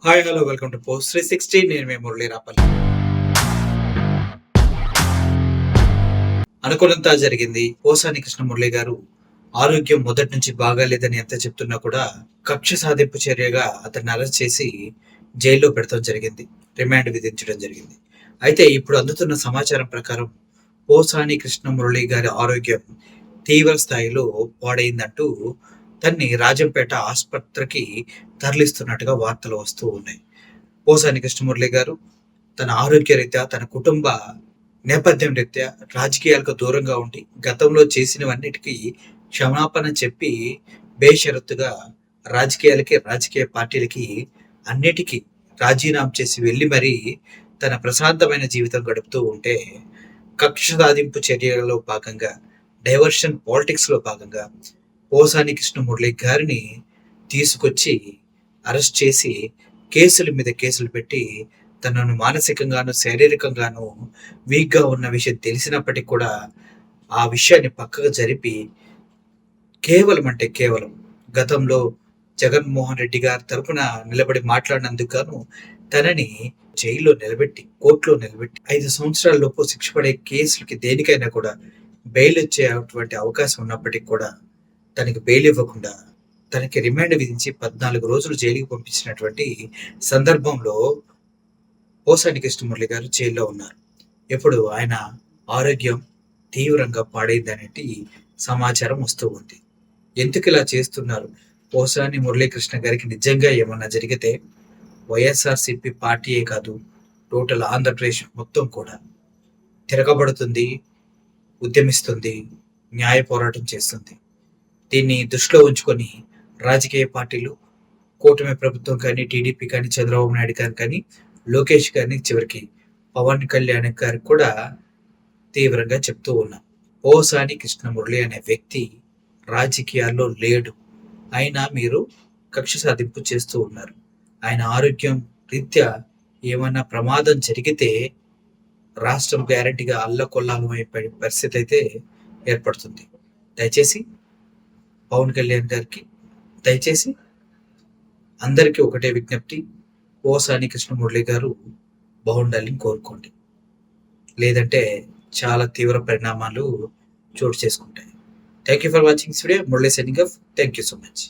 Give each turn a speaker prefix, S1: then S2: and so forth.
S1: Hi hello welcome to post 360. నేను మీ మురళీ రాపల్లి. అనుకున్నంత జరిగింది. పోసాని కృష్ణ మురళి గారు ఆరోగ్యం మొదటి నుంచి బాగాలేదని ఎంత చెప్తున్నా కూడా కక్ష సాధింపు చర్యగా అతన్ని అరెస్ట్ చేసి జైల్లో పెడతాం జరిగింది. రిమాండ్ విధించడం జరిగింది. అయితే ఇప్పుడు అందుతున్న సమాచారం ప్రకారం పోసాని కృష్ణ మురళి గారి ఆరోగ్యం తీవ్ర స్థాయిలో పాడైందంటూ తన్ని రాజంపేట ఆసుపత్రికి తరలిస్తున్నట్టుగా వార్తలు వస్తూ ఉన్నాయి. పోసాని కృష్ణమురళి గారు తన ఆరోగ్య రీత్యా, తన కుటుంబ నేపథ్యం రీత్యా రాజకీయాలకు దూరంగా ఉండి గతంలో చేసినవన్నిటికీ క్షమాపణ చెప్పి బేషరతుగా రాజకీయాలకి, రాజకీయ పార్టీలకి అన్నిటికీ రాజీనామా చేసి వెళ్ళి మరీ తన ప్రశాంతమైన జీవితం గడుపుతూ ఉంటే, కక్ష సాధింపు చర్యలలో భాగంగా, డైవర్షన్ పాలిటిక్స్‌లో భాగంగా పోసాని కృష్ణమురళి గారిని తీసుకొచ్చి అరెస్ట్ చేసి కేసుల మీద కేసులు పెట్టి తనను మానసికంగాను, శారీరకంగాను వీక్‌గా ఉన్న విషయం తెలిసినప్పటికి కూడా ఆ విషయాన్ని పక్కకు జరిపి కేవలం అంటే కేవలం గతంలో జగన్మోహన్ రెడ్డి గారి తరపున నిలబడి మాట్లాడినందుకు గాను తనని జైల్లో నిలబెట్టి, కోర్టులో నిలబెట్టి 5 సంవత్సరాల లోపు శిక్ష పడే కేసులకి దేనికైనా కూడా బెయిల్ వచ్చేటువంటి అవకాశం ఉన్నప్పటికి కూడా తనకి బెయిల్ ఇవ్వకుండా తనకి రిమాండ్ విధించి 14 రోజులు జైలుకి పంపించినటువంటి సందర్భంలో పోసాని కృష్ణమురళి గారు జైల్లో ఉన్నారు. ఇప్పుడు ఆయన ఆరోగ్యం తీవ్రంగా పాడైందనేటి సమాచారం వస్తూ ఉంది. ఎందుకు ఇలా చేస్తున్నారు? పోసాని మురళీకృష్ణ గారికి నిజంగా ఏమన్నా జరిగితే వైఎస్ఆర్‌సీపీ పార్టీయే కాదు, టోటల్ ఆంధ్రప్రదేశ్ మొత్తం కూడా తిరగబడుతుంది, ఉద్యమిస్తుంది, న్యాయ పోరాటం చేస్తుంది. దీన్ని దృష్టిలో ఉంచుకొని రాజకీయ పార్టీలు, కూటమి ప్రభుత్వం కానీ, టీడీపీ కానీ, చంద్రబాబు నాయుడు గారు కానీ, లోకేష్ గారిని, చివరికి పవన్ కళ్యాణ్ గారికి కూడా తీవ్రంగా చెప్తూ ఉన్నాం. పోసాని కృష్ణమురళి అనే వ్యక్తి రాజకీయాల్లో లేడు. అయినా మీరు కక్ష సాధింపు చేస్తూ ఉన్నారు. ఆయన ఆరోగ్యం రీత్యా ఏమన్నా ప్రమాదం జరిగితే రాష్ట్రం గ్యారంటీగా అల్లకొల్లాలం అయిపోయే పరిస్థితి అయితే ఏర్పడుతుంది. దయచేసి పవన్ కళ్యాణ్ గారికి, దయచేసి అందరికీ ఒకటే విజ్ఞప్తి, పోసాని కృష్ణమురళి గారు బాగుండాలని కోరుకోండి. లేదంటే చాలా తీవ్ర పరిణామాలు చోటు చేసుకుంటాయి. Thank you for watching this video. Murali signing off. Thank you so much.